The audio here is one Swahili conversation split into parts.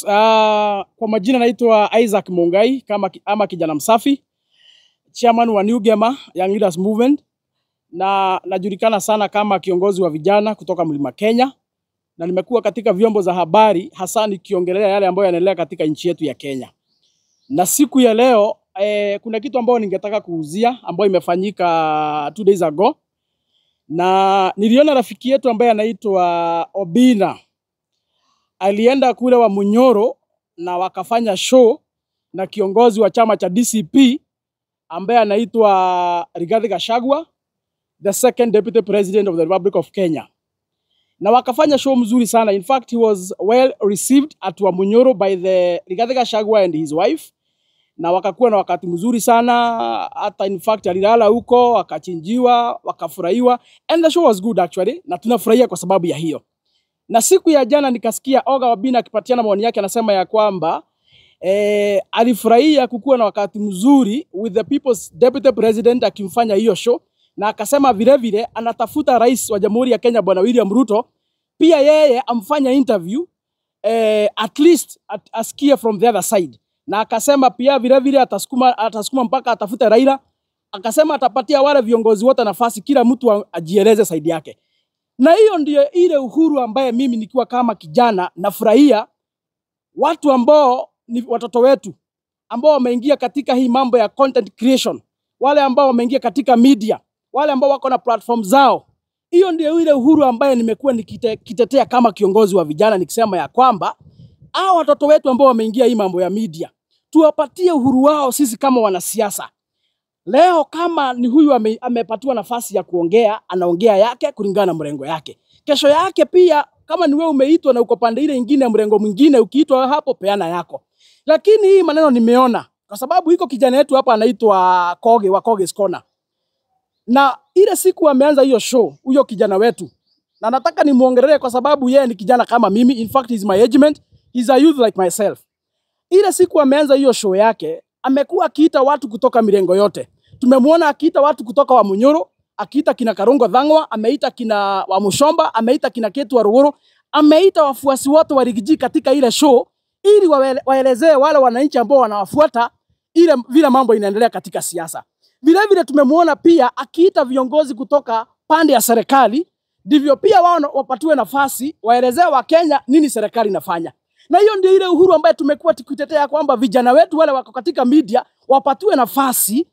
Kwa majina naitwa Isaac Mungai ama kijana msafi, chairman wa New Gema Young Leaders Movement, na najulikana sana kama kiongozi wa vijana kutoka Mlima Kenya, na nimekuwa katika vyombo za habari hasa nikiongelea yale ambayo yanaendelea katika nchi yetu ya Kenya. Na siku ya leo kuna kitu ambayo ningetaka kuuzia ambayo imefanyika 2 days ago, na niliona rafiki yetu ambaye anaitwa Obina alienda kule wa Munyoro na wakafanya show na kiongozi wa chama cha DCP ambaye anaitwa Rigathi Gachagua, the second deputy president of the Republic of Kenya. Na wakafanya show mzuri sana. In fact, he was well received at wa Munyoro by the Rigathi Gachagua and his wife. Na wakakuwa na wakati mzuri sana, hata in fact alilala huko, wakachinjiwa, wakafurahiwa, and the show was good actually, na tunafurahia kwa sababu ya hiyo. Na siku ya jana nikasikia Oga Obina akipatiana maoni yake, anasema ya kwamba alifurahia kukuwa na wakati mzuri with the people's deputy president akimfanya hiyo show, na akasema vile vile anatafuta rais wa Jamhuri ya Kenya Bwana William Ruto pia yeye amfanya interview at least asikie from the other side. Na akasema pia vile vile atasukuma mpaka atafute Raila. Akasema atapatia wale viongozi wote nafasi, kila mtu ajieleze side yake. Na hiyo ndio ile uhuru ambaye mimi nikiwa kama kijana nafurahia. Watu ambao ni watoto wetu ambao wameingia katika hii mambo ya content creation, wale ambao wameingia katika media, wale ambao wako na platform zao. Hiyo ndio ile uhuru ambaye nimekuwa nikitetea kama kiongozi wa vijana, nikisema ya kwamba hao watoto wetu ambao wameingia hii mambo ya media, tuwapatie uhuru wao sisi kama wanasiasa. Leo kama ni huyu amepatiwa nafasi ya kuongea, anaongea yake kulingana na mrengo yake. Kesho yake pia kama ni wewe umeitwa na uko pande ile nyingine ya mrengo mwingine, ukiitwa hapo peana yako. Lakini hii maneno nimeona kwa sababu iko kijana yetu hapa anaitwa Koge wa Koge's Corner. Na ile siku ameanza hiyo show, huyo kijana wetu, na nataka nimuongelee kwa sababu yeye ni kijana kama mimi. In fact, he's my agement, he's a youth like myself. Ile siku ameanza hiyo show yake, amekuwa akiita watu kutoka mirengo yote. Tumemwona akiita watu kutoka wa Munyoro, akiita kina Karongo Dhangwa, ameita kina wa Mushomba, ameita kina Ketu wa Ruguru, ameita wafuasi wote wa Rigiji katika ile show ili waelezee wale wananchi ambao wanawafuata ile vile mambo inaendelea katika siasa. Vile vile tumemwona pia akiita viongozi kutoka pande ya serikali, ndivyo pia wao wapatiwe nafasi waelezee wa Kenya nini serikali inafanya. Na hiyo ndio ile uhuru ambaye tumekuwa tukitetea kwamba vijana wetu wale wako katika media wapatiwe nafasi,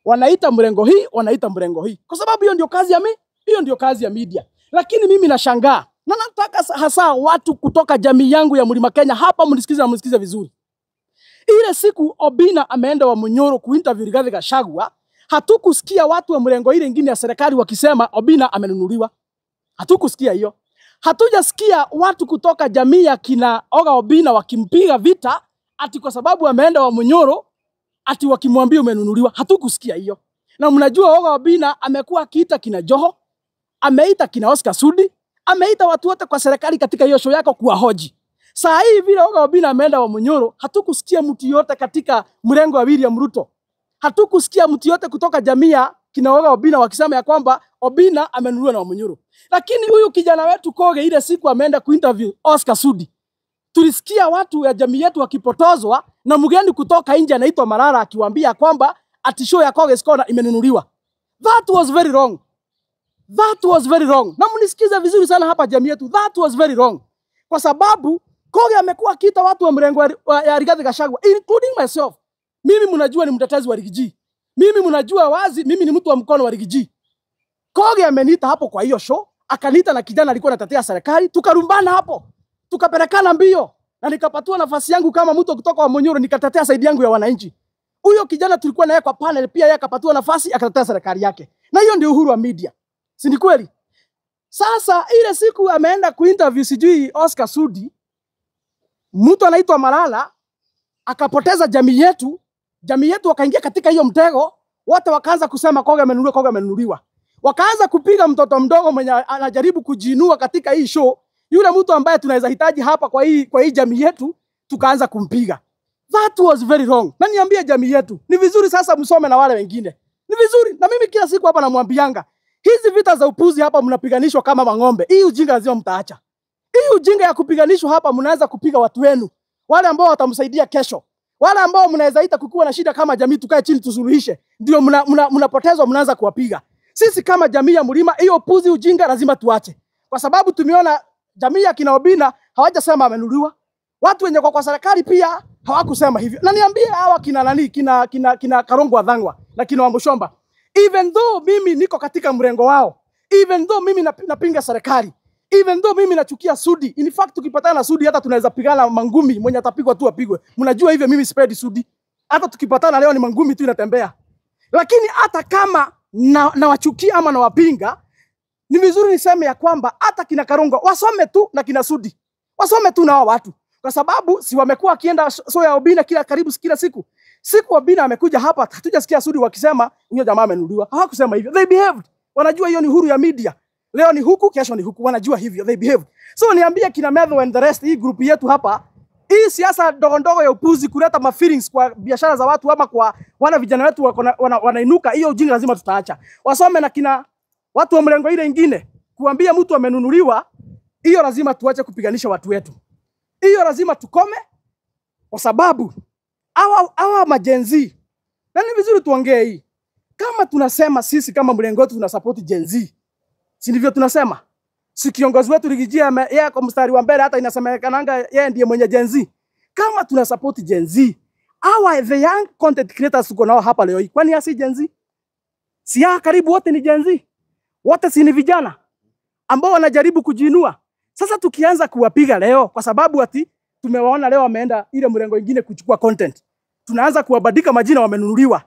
wanaita mrengo hii, wanaita mrengo hii. Kwa sababu hiyo ndio kazi ya hiyo ndio kazi ya media. Lakini mimi nashangaa, na nataka hasa watu kutoka jamii yangu ya Mlima Kenya hapa mnisikize vizuri. Ile siku Obina ameenda wa Munyoro kuinterview Rigathi Gachagua, hatukusikia watu wa mrengo ile nyingine ya serikali wakisema Obina amenunuliwa. Hatukusikia hiyo. Hatujasikia watu kutoka jamii ya kina Oga Obina wakimpiga vita ati kwa sababu ameenda wa Munyoro ati wakimwambia umenunuliwa. Hatukusikia hiyo. Na mnajua Oga Obina amekuwa akiita kina Joho, ameita kina Oscar Sudi, ameita watu wote kwa serikali katika hiyo show yako kuwahoji. Saa hii vile Oga Obina ameenda wa Munyoro, hatukusikia mtu yote katika mrengo wa William Ruto. Hatukusikia mtu yote kutoka jamii ya kina Oga Obina wakisema ya kwamba Obina amenunuliwa na wa Munyoro. Lakini huyu kijana wetu Koge ile siku ameenda kuinterview Oscar Sudi, tulisikia watu ya jamii yetu wakipotozwa na mgeni kutoka nje anaitwa Marara akiwaambia kwamba ati show ya Koge's Corner imenunuliwa. That was very wrong. That was very wrong. Na mnisikize vizuri sana hapa jamii yetu. That was very wrong. Kwa sababu Koge amekuwa akiita watu wa mrengo ya Rigathi Gachagua, including myself. Mimi mnajua ni mtetezi wa Rigiji. Mimi mnajua wazi mimi ni mtu wa mkono wa Rigiji. Koge ameniita hapo kwa hiyo show, akaniita na kijana alikuwa anatetea serikali, tukarumbana hapo. Tukapelekana mbio na nikapatiwa nafasi yangu kama mtu kutoka wa Munyoro, nikatetea side yangu ya wananchi. Huyo kijana tulikuwa naye kwa panel pia yeye akapatiwa nafasi akatetea serikali yake. Na hiyo ndio uhuru wa media. Si ni kweli? Sasa ile siku ameenda kuinterview sijui Oscar Sudi, mtu anaitwa Malala akapoteza jamii yetu. Jamii yetu wakaingia katika hiyo mtego, wote wakaanza kusema Koge amenunuliwa, Koge amenunuliwa. Wakaanza kupiga mtoto mdogo mwenye anajaribu kujiinua katika hii show. Yule mtu ambaye tunaweza hitaji hapa kwa hii jamii yetu, tukaanza kumpiga. That was very wrong. Na niambia jamii yetu, ni vizuri sasa msome na wale wengine. Ni vizuri. Na mimi kila siku hapa namwambianga, hizi vita za upuzi hapa mnapiganishwa kama mang'ombe. Hii ujinga lazima mtaacha. Hii ujinga ya kupiganishwa hapa mnaanza kupiga watu wenu. wale ambao watamsaidia kesho, wale ambao mnaweza ita kukuwa na shida kama jamii, tukae chini tusuluhishe, ndio mnapotezwa, mnaanza kuwapiga. Sisi kama jamii ya Mlima, hiyo upuzi ujinga lazima tuache, kwa sababu tumeona jamii ya kina Obina hawajasema amenuliwa. Watu wenye kwa serikali pia hawakusema hivyo. Na niambie hawa kina nani, kina Karongo Athang'wa na kina Wambuchomba, even though mimi niko katika mrengo wao, even though mimi napinga serikali, even though mimi nachukia Sudi, in fact tukipatana na Sudi hata tunaweza pigana mangumi, mwenye atapigwa tu apigwe. Mnajua hivyo, mimi sipendi Sudi. Hata tukipatana leo ni mangumi tu inatembea. Lakini hata kama na wachukia ama na wapinga, ni vizuri niseme ya kwamba hata kina Karongo wasome tu na kina Sudi. Wasome tu na hao watu. Kwa sababu si wamekuwa akienda show ya Obina karibu kila siku. Siku Obina amekuja hapa, hatujasikia Sudi wakisema huyo jamaa amenuliwa. Hawakusema hivyo. They behaved. Wanajua hiyo ni huru ya media. Leo ni huku, kesho ni huku. Wanajua hivyo. They behaved. So niambia kina Medho and the rest, hii group yetu hapa, hii siasa ndogo ya upuzi kuleta ma feelings kwa biashara za watu ama kwa wana vijana wetu wanainuka, hiyo ujinga lazima tutaacha. Wasome na kina watu wa mlengo ile nyingine, kuambia mtu amenunuliwa, hiyo lazima tuache kupiganisha watu wetu. Hiyo lazima tukome, kwa sababu hawa majenzi, na ni vizuri tuongee hii. Kama tunasema sisi kama mlengo wetu tunasupport Gen Z, si ndivyo tunasema? Si kiongozi wetu Rigijia yeye kwa mstari wa mbele, hata inasemekananga yeye ndiye mwenye Gen Z. Kama tunasupport Gen Z, the young content creators tuko nao hapa leo hii, kwani asi Gen Z? Si karibu wote ni Gen Z. Wote si ni vijana ambao wanajaribu kujiinua. Sasa tukianza kuwapiga leo kwa sababu ati tumewaona leo wameenda ile mrengo mwingine kuchukua content, tunaanza kuwabadika majina wamenunuliwa.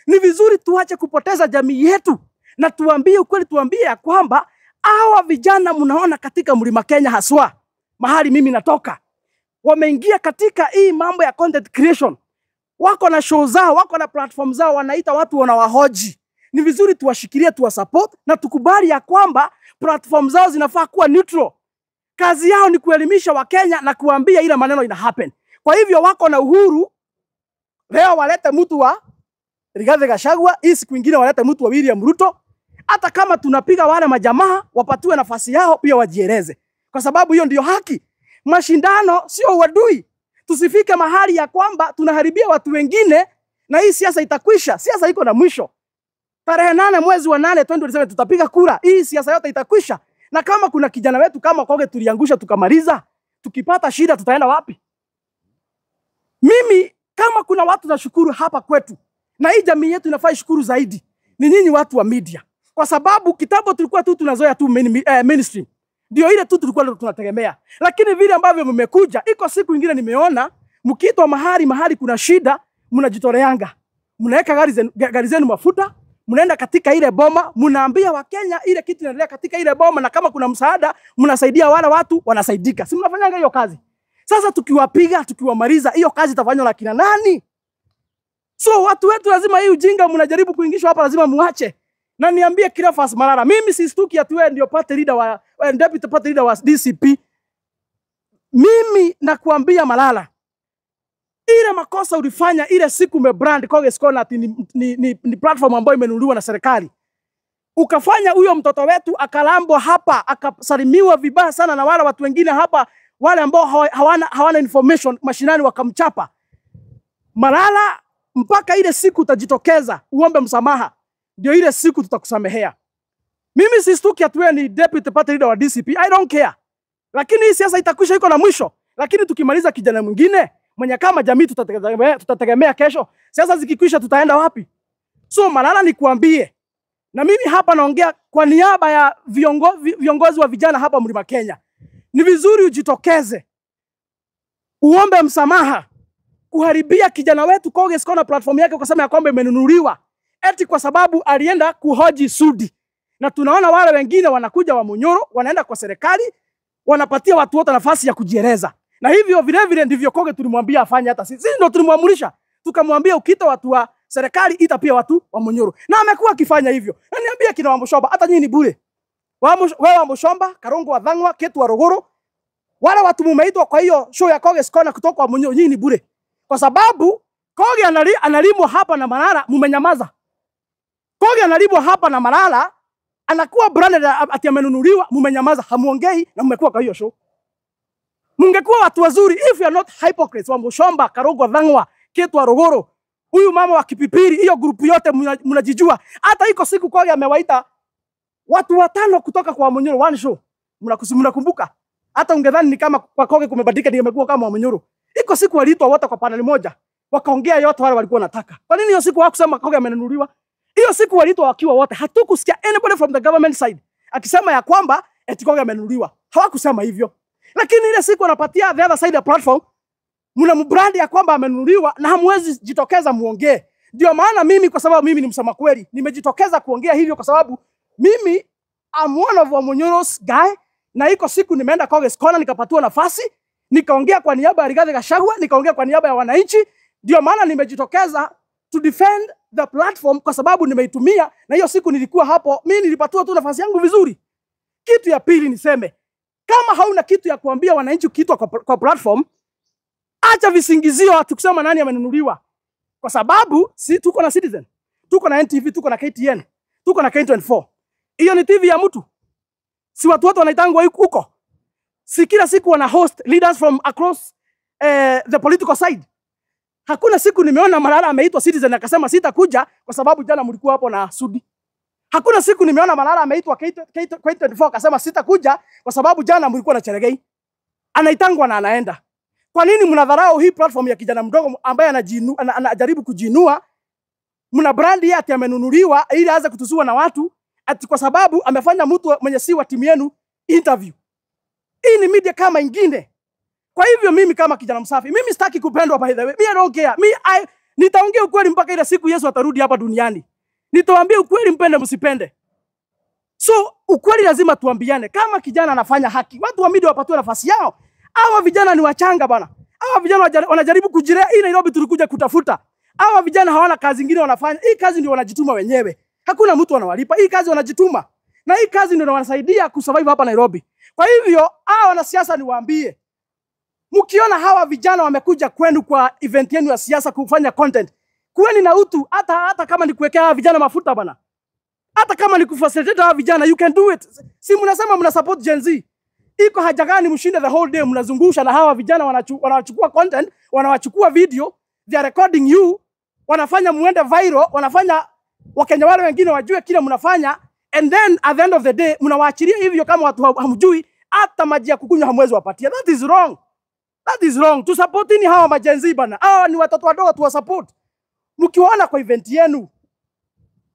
Ni vizuri tuache kupoteza jamii yetu na tuambie ukweli, tuambie kwamba hawa vijana mnaona katika Mlima Kenya haswa mahali mimi natoka, wameingia katika hii mambo ya content creation. Wako na show zao, wako na platform zao, wanaita watu wanawahoji. Ni vizuri tuwashikilie, tuwasupport na tukubali ya kwamba platform zao zinafaa kuwa neutral. Kazi yao ni kuelimisha Wakenya na kuambia ile maneno ina happen. Kwa hivyo wako na uhuru. Leo walete mtu wa Rigathi Gachagua, hii siku nyingine walete mtu wa William Ruto. Hata kama tunapiga wale majamaa, wapatiwe nafasi yao pia wajieleze. Kwa sababu hiyo ndio haki. Mashindano sio uadui. Tusifike mahali ya kwamba tunaharibia watu wengine na hii siasa itakwisha. Siasa iko na mwisho. Tarehe 8 mwezi wa 8 2027 tutapiga kura. Hii siasa yote itakwisha. Na kama kuna kijana wetu kama Koge tuliangusha tukamaliza, tukipata shida tutaenda wapi? Mimi kama kuna watu nashukuru hapa kwetu, na hii jamii yetu inafaa ishukuru zaidi, ni nyinyi watu wa media. Kwa sababu kitambo tulikuwa tu tunazoea tu mainstream. Ndio ile tu tulikuwa tunategemea. Lakini vile ambavyo mmekuja, iko siku nyingine nimeona mkiitwa mahali kuna shida, mnajitoleanga. Mnaweka gari zenu mafuta, mnaenda katika ile boma, mnaambia Wakenya ile kitu inaendelea katika ile boma, na kama kuna msaada mnasaidia wale watu wanasaidika. Si mnafanyanga hiyo kazi? Sasa tukiwapiga, tukiwamaliza, hiyo kazi itafanywa na kina nani? So watu wetu lazima hii ujinga mnajaribu kuingishwa hapa lazima muache. Na niambie Cleophas Malala, mimi si stuki ati wewe ndio party leader wa deputy party leader wa DCP. Mimi nakuambia Malala, ile makosa ulifanya ile siku umebrand Koge Corner ati ni platform ambayo imenunuliwa na serikali. Ukafanya huyo mtoto wetu akalambwa hapa, akasalimiwa vibaya sana na wale watu wengine hapa, wale ambao hawana information mashinani wakamchapa. Malala, mpaka ile siku utajitokeza uombe msamaha, ndio ile siku tutakusamehea. Mimi si stuki ati wewe ni deputy party leader wa DCP, I don't care. Lakini hii siasa itakwisha, iko na mwisho. Lakini tukimaliza kijana mwingine mwenye kama jamii tutategemea kesho, siasa zikikwisha tutaenda wapi? So Malala, nikuambie, na mimi hapa naongea kwa niaba ya viongozi wa vijana hapa Mlima Kenya, ni vizuri ujitokeze uombe msamaha kuharibia kijana wetu Koge Corner platform yake ukasema ya kwamba imenunuliwa eti kwa sababu alienda kuhoji Sudi. Na tunaona wale wengine wanakuja wa Munyoro, wanaenda kwa serikali, wanapatia watu wote nafasi ya kujieleza. Na hivyo vile vile ndivyo Koge tulimwambia afanye, hata sisi ndio tulimwamurisha. Tukamwambia ukita watu wa serikali ita pia watu wa Munyoro. Na amekuwa akifanya hivyo. Na niambia kina Wambuchomba, hata nyinyi ni bure. Wewe Wambuchomba, Karongo Athang'wa, Ketu wa Rogoro, wale watu mumeitwa kwa hiyo show ya Koge Corner kutoka wa Munyoro, nyinyi ni bure. Kwa sababu Koge analimwa hapa na Malala, mumenyamaza. Koge analimwa hapa na Malala, anakuwa branded ati amenunuliwa, mumenyamaza, hamuongei na mmekuwa kwa hiyo show. Mungekuwa watu wazuri if you are not hypocrites. Wa Mushomba, Karogwa, Dhangwa, Ketwa, Rogoro, huyu mama wa Kipipiri, hiyo grupu yote mnajijua. Hata iko siku Kogi amewaita watu 5 kutoka kwa Wamunyoro one show. Mnakumbuka? Hata ungedhani ni kama kwa Kogi kumebadilika ndio imekuwa kama Wamunyoro. Iko siku waliitwa wote kwa panel moja. Wakaongea yote wale walikuwa wanataka. Kwa nini hiyo siku hawakusema Kogi amenunuliwa? Hiyo siku waliitwa wakiwa wote. Hatukusikia anybody from the government side akisema ya kwamba eti Kogi amenunuliwa. Hawakusema hivyo. Lakini ile siku wanapatia the other side ya platform, mnambrand ya kwamba amenunuliwa na hamwezi jitokeza muongee. Ndio maana mimi, kwa sababu mimi ni msema kweli, nimejitokeza kuongea hivyo kwa sababu mimi I'm one of Wamunyoro's guy, na iko siku nimeenda Kogi's Corner nikapatiwa nafasi, nikaongea kwa niaba ya Rigathi Gachagua, nikaongea kwa niaba ya wananchi. Ndio maana nimejitokeza to defend the platform kwa sababu nimeitumia, na hiyo siku nilikuwa hapo, mimi nilipatiwa tu nafasi yangu vizuri. Kitu ya pili niseme, kama hauna kitu ya kuambia wananchi ukiitwa kwa platform, acha visingizio tukisema nani amenunuliwa. Kwa sababu si tuko na Citizen, tuko na NTV, tuko na KTN, tuko na K24. Hiyo ni TV ya mtu. Si watu wote wanaitangwa huko. Si kila siku wana host leaders from across the political side. Hakuna siku nimeona Malala ameitwa Citizen akasema sitakuja kwa sababu jana mlikuwa hapo na Sudi. Hakuna siku nimeona Malala ameitwa K24 akasema sitakuja kwa sababu jana mlikuwa na Cherengei. Anaitangwa na anaenda. Kwa nini mnadharau hii platform ya kijana mdogo ambaye anajaribu kujinua? Mna brand yake ati amenunuliwa ili aanze kutusua na watu ati kwa sababu amefanya mtu mwenye si wa timu yenu interview. Hii ni media kama ingine. Kwa hivyo mimi kama kijana msafi, mimi sitaki kupendwa by the way. I don't care. Nitaongea ukweli mpaka ile siku Yesu atarudi hapa duniani. Nitawaambia ukweli, mpende msipende. So ukweli lazima tuambiane. Kama kijana anafanya haki, watu wa media wapatiwe nafasi yao. Hawa vijana ni wachanga bana. Hawa vijana wanajaribu kujirea. Hii Nairobi tulikuja kutafuta. Hawa vijana hawana kazi nyingine wanafanya. Hii kazi ndio wanajituma wenyewe. Hakuna mtu anawalipa. Hii kazi wanajituma. Na hii kazi ndio wanasaidia kusurvive hapa Nairobi. Kwa hivyo hawa wanasiasa niwaambie, mkiona hawa vijana wamekuja kwenu kwa event yenu ya siasa kufanya content, kuweni na utu. Hata kama ni kuwekea hawa vijana mafuta bana, hata kama ni kufacilitate hawa vijana, you can do it. Si mnasema mna support Gen Z, iko haja gani mshinde the whole day mnazungusha na hawa vijana wanachukua content, wanawachukua video, they are recording you, wanafanya muende viral, wanafanya Wakenya wale wengine wajue kile mnafanya, and then at the end of the day mnawaachilia hivyo kama watu hamjui, hata maji ya kukunywa hamwezi wapatia. That is wrong. That is wrong. Tu supportini hawa majenzi bana. Hawa ni watoto wadogo, tuwa support. Mkiwaona kwa event yenu,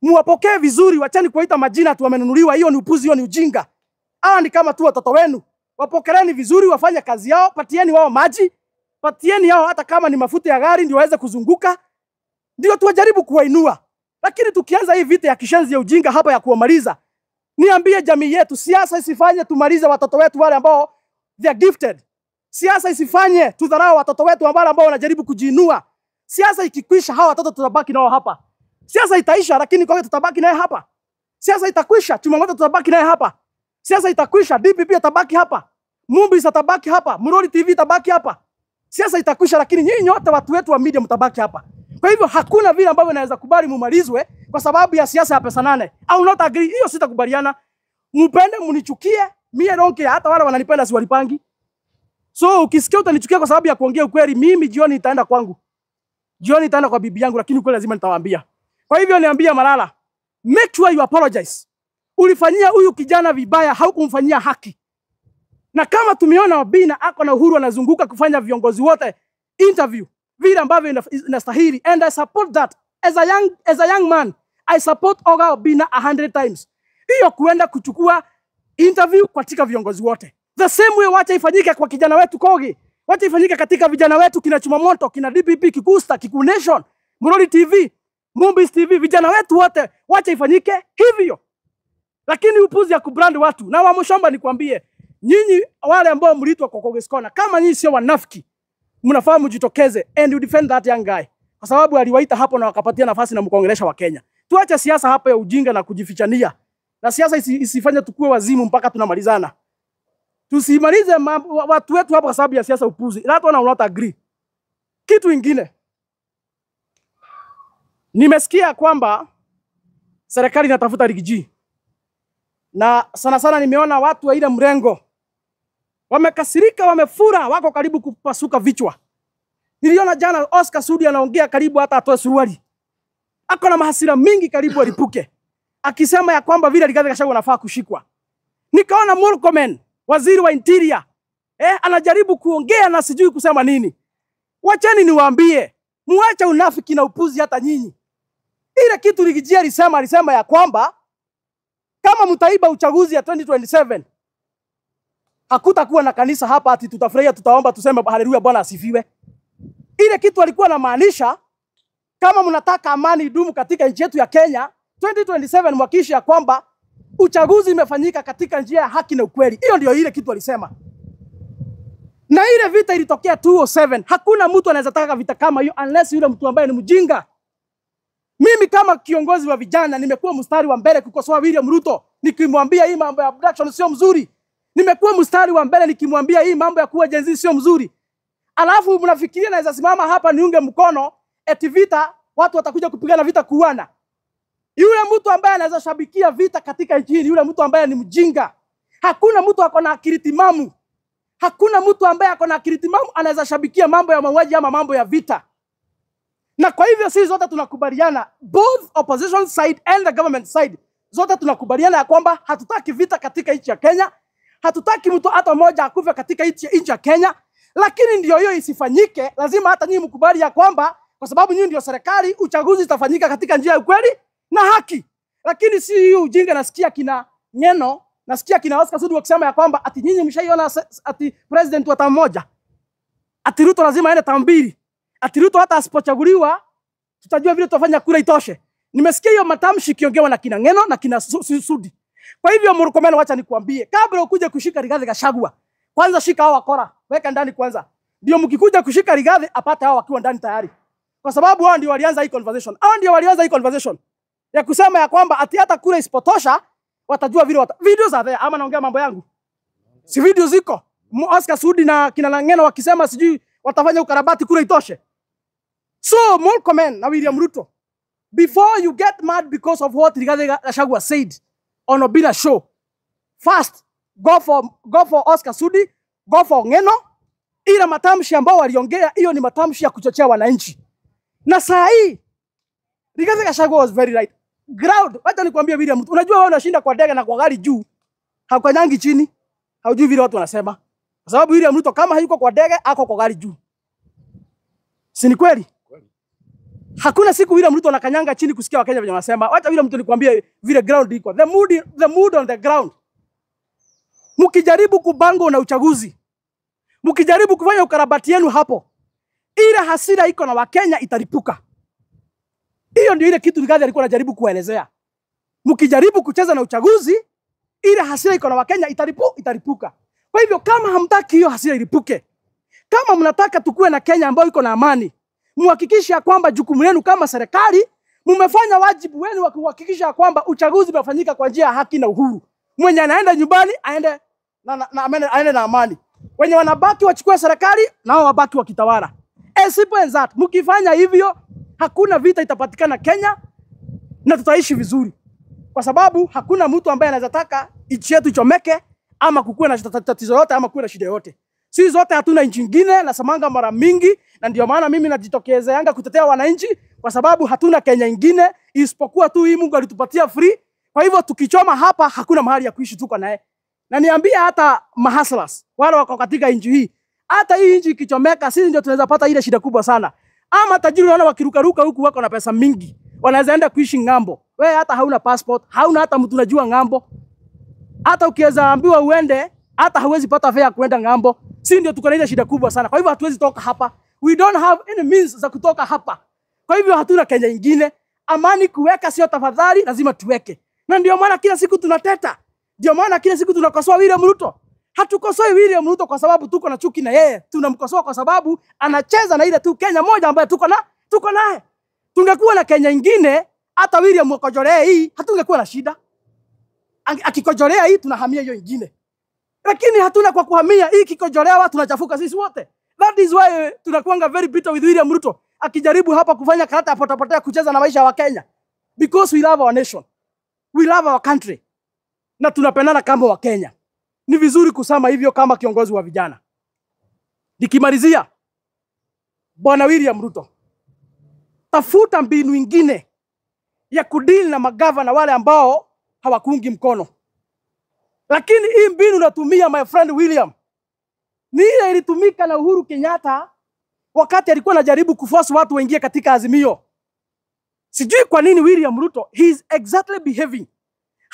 muwapokee vizuri, wachani kuwaita majina tu wamenunuliwa. Hiyo ni upuzi, hiyo ni ujinga. Hawa ni kama tu watoto wenu. Wapokeleni vizuri, wafanye kazi yao, patieni wao maji, patieni yao hata kama ni mafuta ya gari ndio waweze kuzunguka. Ndio tuwajaribu kuwainua. Lakini tukianza hii vita ya kishenzi ya ujinga hapa ya kuwamaliza, niambie jamii yetu, siasa isifanye tumalize watoto wetu wale ambao they are gifted. Siasa isifanye tudharau watoto wetu ambao wanajaribu kujiinua. Siasa ikikwisha hawa watoto tutabaki nao hapa. Siasa itaisha lakini kwa tutabaki naye hapa. Siasa itakwisha, Chimamanda tutabaki naye hapa. Siasa itakwisha, DPP itabaki hapa. Mumbi itabaki hapa, Murori TV itabaki hapa. Siasa itakwisha lakini nyinyi wote watu wetu wa media mtabaki hapa. Kwa hivyo hakuna vile ambavyo naweza kubali mumalizwe kwa sababu ya siasa ya pesa 8. I will not agree. Hiyo sitakubaliana. Mpende mnichukie, mimi don't care, hata wale wananipenda si walipangi. So ukisikia utanichukia kwa sababu ya kuongea ukweli, mimi jioni nitaenda kwangu. Jioni nitaenda kwa bibi yangu, lakini ukweli lazima nitawaambia. Kwa hivyo niambia Malala, make sure you apologize. Ulifanyia huyu kijana vibaya, haukumfanyia haki. Na kama tumeona Obina ako na uhuru anazunguka kufanya viongozi wote interview vile ambavyo inastahili, and I support that as a young man. I support Oga Obina 100 times. Hiyo kuenda kuchukua interview katika viongozi wote. The same way wacha ifanyike kwa kijana wetu Kogi. Wacha ifanyike katika vijana wetu kina Chimamoto, kina DPP, Kikusta, Kiku Nation, Murori TV, Mumbis TV, vijana wetu wote wacha ifanyike hivyo. Lakini upuzi ya kubrand watu. Na wa Mushomba nikwambie, nyinyi wale ambao mliitwa kwa Kogi's Corner, kama nyinyi sio wanafiki, mnafahamu jitokeze and you defend that young guy. Kwa sababu aliwaita hapo na wakapatia nafasi na mkongelesha wa Kenya. Tuache siasa hapa ya ujinga na kujifichania. Na siasa isifanye tukue wazimu mpaka tunamalizana. Tusimalize watu wetu hapa kwa sababu ya siasa upuzi. That one I will not agree. Kitu ingine, nimesikia kwamba serikali inatafuta Rigiji. Na sana sana nimeona watu wa ile mrengo Wamekasirika, wamefura, wako karibu kupasuka vichwa. Niliona jana Oscar Sudi anaongea karibu hata atoe suruali. Ako na mahasira mingi karibu alipuke. Akisema ya kwamba vile Rigathi Gachagua anafaa kushikwa. Nikaona Murkomen, waziri wa interior, anajaribu kuongea na sijui kusema nini. Wacheni niwaambie, muache unafiki na upuzi hata nyinyi. Ile kitu Rigijia alisema ya kwamba kama mtaiba uchaguzi ya 2027 hakutakuwa na kanisa hapa ati tutafurahia tutaomba tuseme haleluya Bwana asifiwe. Ile kitu alikuwa anamaanisha kama mnataka amani idumu katika nchi yetu ya Kenya 2027 mwakishi ya kwamba uchaguzi imefanyika katika njia ya haki na ukweli. Hiyo ndio ile kitu alisema. Na ile vita ilitokea 2007. Hakuna mtu anaweza taka vita kama hiyo unless yule mtu ambaye ni mjinga. Mimi kama kiongozi wa vijana nimekuwa mstari wa mbele kukosoa William Ruto nikimwambia hii mambo ya abduction sio mzuri. Nimekuwa mstari wa mbele nikimwambia hii mambo ya kuwa Gen Z sio mzuri. Alafu mnafikiria naweza simama hapa niunge mkono eti vita watu watakuja kupigana vita kuuana. Yule mtu ambaye anaweza shabikia vita katika nchi hii yule mtu ambaye ni mjinga. Hakuna mtu ako na akili timamu. Hakuna mtu ambaye ako na akili timamu anaweza shabikia mambo ya mauaji ama mambo ya vita. Na kwa hivyo sisi zote tunakubaliana, both opposition side and the government side, zote tunakubaliana ya kwamba hatutaki vita katika nchi ya Kenya, hatutaki mtu hata mmoja akufe katika nchi ya Kenya, lakini ndio hiyo isifanyike, lazima hata nyinyi mkubali ya kwamba kwa sababu nyinyi ndio serikali, uchaguzi utafanyika katika njia ya ukweli na haki. Lakini si hiyo ujinga nasikia kina Ngeno, nasikia kina Oscar Sudi wakisema ya kwamba ati nyinyi mshaiona ati president wa tamu moja. Ati Ruto lazima aende tamu mbili. Ati Ruto hata asipochaguliwa tutajua vile tutafanya kura itoshe. Nimesikia hiyo matamshi kiongewa na kina Ngeno na kina Sudi. Kwa hivyo Murkomen, wacha nikuambie, kabla ukuje kushika Rigathi Gachagua, kwanza shika hao wakora, weka ndani kwanza. Ndio mkikuja kushika Rigathi apate hao wakiwa ndani tayari. Kwa sababu hao ndio walianza hii conversation. Hao ndio walianza hii conversation ya kusema ya kwamba ati hata kura isipotosha watajua vile videos are there. Ama naongea mambo yangu? Si video ziko. Oscar Sudi na kina Ngeno wakisema sijui watafanya ukarabati kura itoshe. So Murkomen na William Ruto, before you get mad because of what Rigathi Gachagua said on Obina show, first go for Oscar Sudi, go for Ngeno. Ile matamshi ambao waliongea hiyo ni matamshi ya kuchochea wananchi. Na saa hii Rigathi Gachagua was very right. Ground, wacha nikwambie William Ruto, unajua wewe unashinda kwa ndege na kwa gari juu, haukanyangi chini, haujui vile watu wanasema. Kwa sababu William Ruto kama hayuko kwa ndege ako kwa gari juu. Si ni kweli? Hakuna siku William Ruto anakanyanga chini kusikia Wakenya wenye wanasema. Wacha William Ruto nikwambie vile ground iko. The mood on the ground. Mkijaribu kubango na uchaguzi, mkijaribu kufanya ukarabati yenu hapo, ile hasira iko na Wakenya italipuka. Hiyo ndio ile kitu Rigathi alikuwa anajaribu kuelezea. Mkijaribu kucheza na uchaguzi, ile hasira iko na Wakenya italipuka. Kwa hivyo kama hamtaki hiyo hasira ilipuke, kama mnataka tukue na Kenya ambayo iko na amani, muhakikisha kwamba jukumu lenu kama serikali, mmefanya wajibu wenu wa kuhakikisha kwamba uchaguzi unafanyika kwa njia ya haki na uhuru. Mwenye anaenda nyumbani aende na amani. Wenye wanabaki wachukue serikali nao wabaki wakitawala. As simple as that. Mkifanya hivyo hakuna vita itapatikana Kenya na tutaishi vizuri. Kwa sababu hakuna mtu ambaye anaweza taka nchi yetu ichomeke ama kukue na tatizo yote ama kuwe na shida yote. Sisi zote hatuna nchi nyingine, na samanga mara mingi, na ndio maana mimi najitokezeanga kutetea wananchi kwa sababu hatuna Kenya nyingine isipokuwa tu hii Mungu alitupatia free. Kwa hivyo tukichoma hapa hakuna mahali ya kuishi tuko naye. Na niambia hata mahaslas wale wako katika nchi hii, hata hii nchi ikichomeka sisi ndio tunaweza pata ile shida kubwa sana. Ama tajiri unaona wakirukaruka huku wako na pesa mingi, wanaweza enda kuishi ngambo. Wewe hata hauna passport, hauna hata mtu unajua ngambo. Hata ukiweza ambiwa uende, hata hauwezi pata fare kuenda ngambo. Sisi ndio tuko na ile shida kubwa sana. Kwa hivyo hatuwezi toka hapa. We don't have any means za kutoka hapa. Kwa hivyo hatuna Kenya nyingine. Amani kuweka sio tafadhali, lazima tuweke. Na ndio maana kila siku tunateta. Ndio maana kila siku tunakosoa William Ruto. Hatukosoi William Ruto kwa sababu tuko na chuki na yeye. Tunamkosoa kwa sababu anacheza na ile tu Kenya moja ambayo tuko naye. Tungekuwa na Kenya nyingine, hata William akojolea hii, hatungekuwa na shida. Akikojolea hii tunahamia hiyo nyingine. Lakini hatuna kwa kuhamia hii, kikojolewa tunachafuka sisi wote. That is why tunakuanga very bitter with William Ruto akijaribu hapa kufanya karata potapotea kucheza na maisha ya Wakenya. Because we love our nation. We love our country. Na tunapendana kama Wakenya. ni vizuri kusema hivyo kama kiongozi wa vijana. Nikimalizia, Bwana William Ruto, tafuta mbinu nyingine ya kudeal na magavana wale ambao hawakuungi mkono. Lakini hii mbinu unatumia, my friend William, ni ile ilitumika na Uhuru Kenyatta wakati alikuwa anajaribu kuforce watu waingie katika Azimio. Sijui kwa nini William Ruto, he is exactly behaving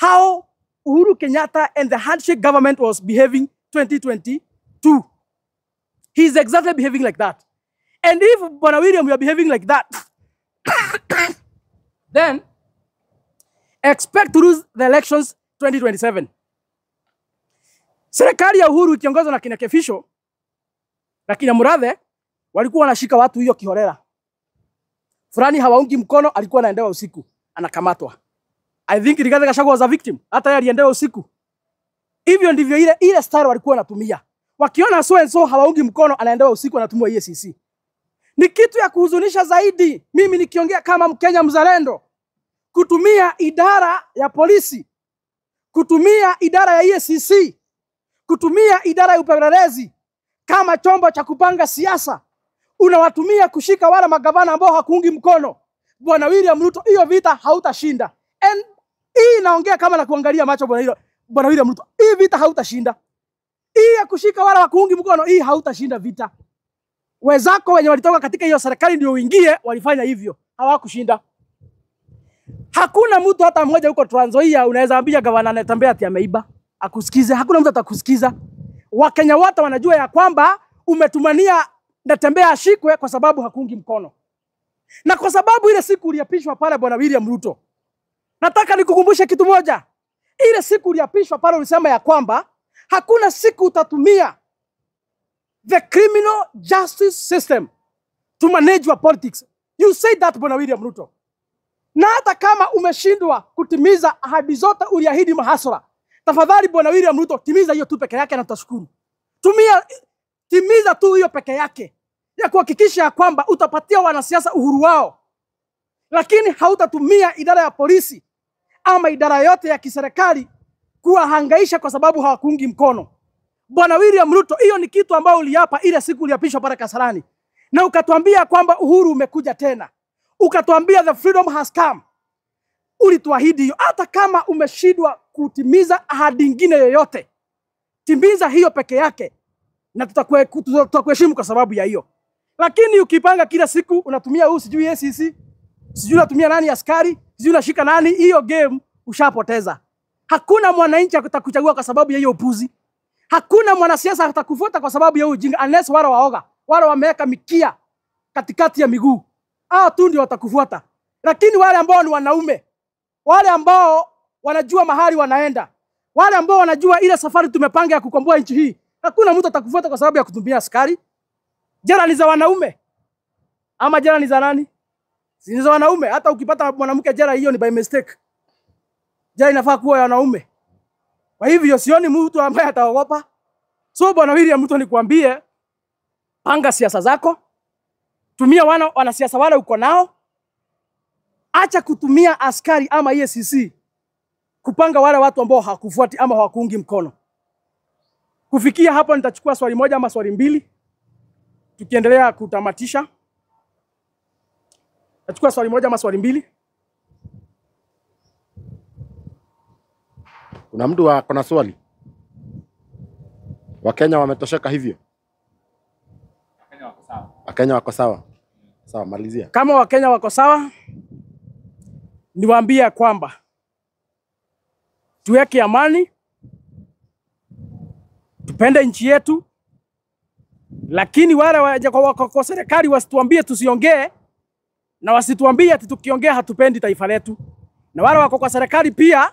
how Uhuru Kenyatta and the handshake government was behaving 2022. He is exactly behaving like that. And if Bwana William, you are behaving like that, then expect to lose the elections 2027. Serikali ya Uhuru ikiongozwa na kina Kefisho na kina Murathe walikuwa wanashika watu hiyo kiholela. Fulani hawaungi mkono, alikuwa anaendewa usiku, anakamatwa. I think Rigathi Gachagua was a victim. Hata yeye aliendewa usiku. Hivyo ndivyo ile style walikuwa wanatumia. Wakiona so and so hawaungi mkono, anaendewa usiku, anatumwa EACC. Ni kitu ya kuhuzunisha zaidi, mimi nikiongea kama Mkenya mzalendo, kutumia idara ya polisi, kutumia idara ya EACC, kutumia idara ya upelelezi kama chombo cha kupanga siasa. Unawatumia kushika wale magavana ambao hakuungi mkono. Bwana William Ruto, hiyo vita hautashinda. And hii naongea kama na kuangalia macho Bwana William Ruto. Hii vita hautashinda. Hii ya kushika wale hakuungi mkono, hii hautashinda vita. Wenzako wenye walitoka katika hiyo serikali ndio uingie walifanya hivyo. Hawakushinda. Hakuna mtu hata mmoja huko Trans Nzoia unaweza ambia gavana anatembea ati ameiba akusikize. Hakuna mtu atakusikiza. Wakenya wote wanajua ya kwamba umetumania Natembeya ashikwe kwa sababu hakuungi mkono. Na kwa sababu ile siku uliapishwa pale Bwana William Ruto, nataka nikukumbushe kitu moja. Ile siku uliapishwa pale ulisema ya kwamba hakuna siku utatumia the criminal justice system to manage your politics. You said that Bwana William Ruto. Na hata kama umeshindwa kutimiza ahadi zote uliahidi mahasura, tafadhali Bwana William Ruto, timiza hiyo tu peke yake na tutashukuru. Timiza tu hiyo peke yake ya kuhakikisha kwamba utapatia wanasiasa uhuru wao. Lakini hautatumia idara ya polisi ama idara yote ya kiserikali kuwahangaisha kwa sababu hawakuungi mkono. Bwana William Ruto, hiyo ni kitu ambao uliapa ile siku uliapishwa pale Kasarani. Na ukatuambia kwamba uhuru umekuja tena. Ukatuambia the freedom has come. Ulituahidi hiyo. Hata kama umeshindwa kutimiza ahadi nyingine yoyote, timiza hiyo peke yake na tutakuheshimu kwa sababu ya hiyo. Lakini ukipanga kila siku unatumia huu sijui EACC, sijui unatumia nani askari, sijui unashika nani, hiyo game ushapoteza. Hakuna mwananchi atakuchagua kwa sababu ya hiyo upuzi. Hakuna mwanasiasa atakufuata kwa sababu ya ujinga, unless wale waoga, wale wameweka mikia katikati ya miguu. Hao tu ndio watakufuata. Lakini wale ambao ni wanaume, wale ambao wanajua mahali wanaenda, wale ambao wanajua ile safari tumepanga ya kukomboa nchi hii, hakuna mtu atakufuata kwa sababu ya kutumia askari. Jela ni za wanaume. Ama jela ni za nani? Si za wanaume. Hata ukipata mwanamke jela, hiyo ni by mistake. Jela inafaa kuwa ya wanaume. Kwa hivyo sioni mtu ambaye ataogopa. So Bwana William Ruto, nikwambie, panga siasa zako. Tumia wanasiasa wale uko nao. Acha kutumia askari ama EACC kupanga wale watu ambao hawakufuati ama hawakuungi mkono. Kufikia hapo nitachukua swali moja ama swali mbili. Tukiendelea kutamatisha. Nachukua swali moja ama swali mbili. Kuna mtu ako na swali? Wakenya wametosheka hivyo? Wakenya wako sawa. Wakenya wako sawa. Sawa, malizia. Kama Wakenya wako sawa, niwaambie kwamba tuweke amani, tupende nchi yetu. Lakini wale wako kwa serikali wasituambie tusiongee, na wasituambie ati tukiongea hatupendi taifa letu. Na wale wako kwa serikali pia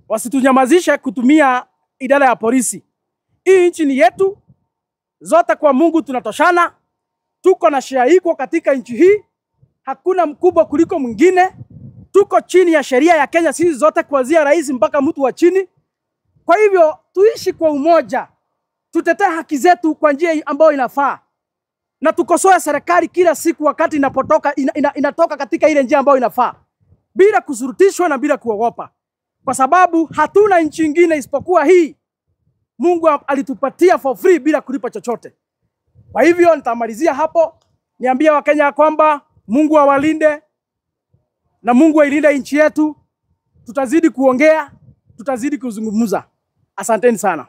wasitunyamazishe kutumia idara ya polisi. Hii nchi ni yetu, zote kwa Mungu tunatoshana. Tuko na share iko katika nchi hii. Hakuna mkubwa kuliko mwingine. Tuko chini ya sheria ya Kenya sisi zote, kuanzia rais mpaka mtu wa chini. Kwa hivyo tuishi kwa umoja. Tutetee haki zetu kwa njia ambayo inafaa. Na tukosoe serikali kila siku wakati inatoka katika ile njia ambayo inafaa. Bila kusurutishwa na bila kuogopa. Kwa sababu hatuna nchi nyingine isipokuwa hii. Mungu alitupatia for free bila kulipa chochote. Kwa hivyo nitamalizia hapo, niambia Wakenya kwamba Mungu awalinde na Mungu ailinde nchi yetu. Tutazidi kuongea, tutazidi kuzungumza. Asanteni sana.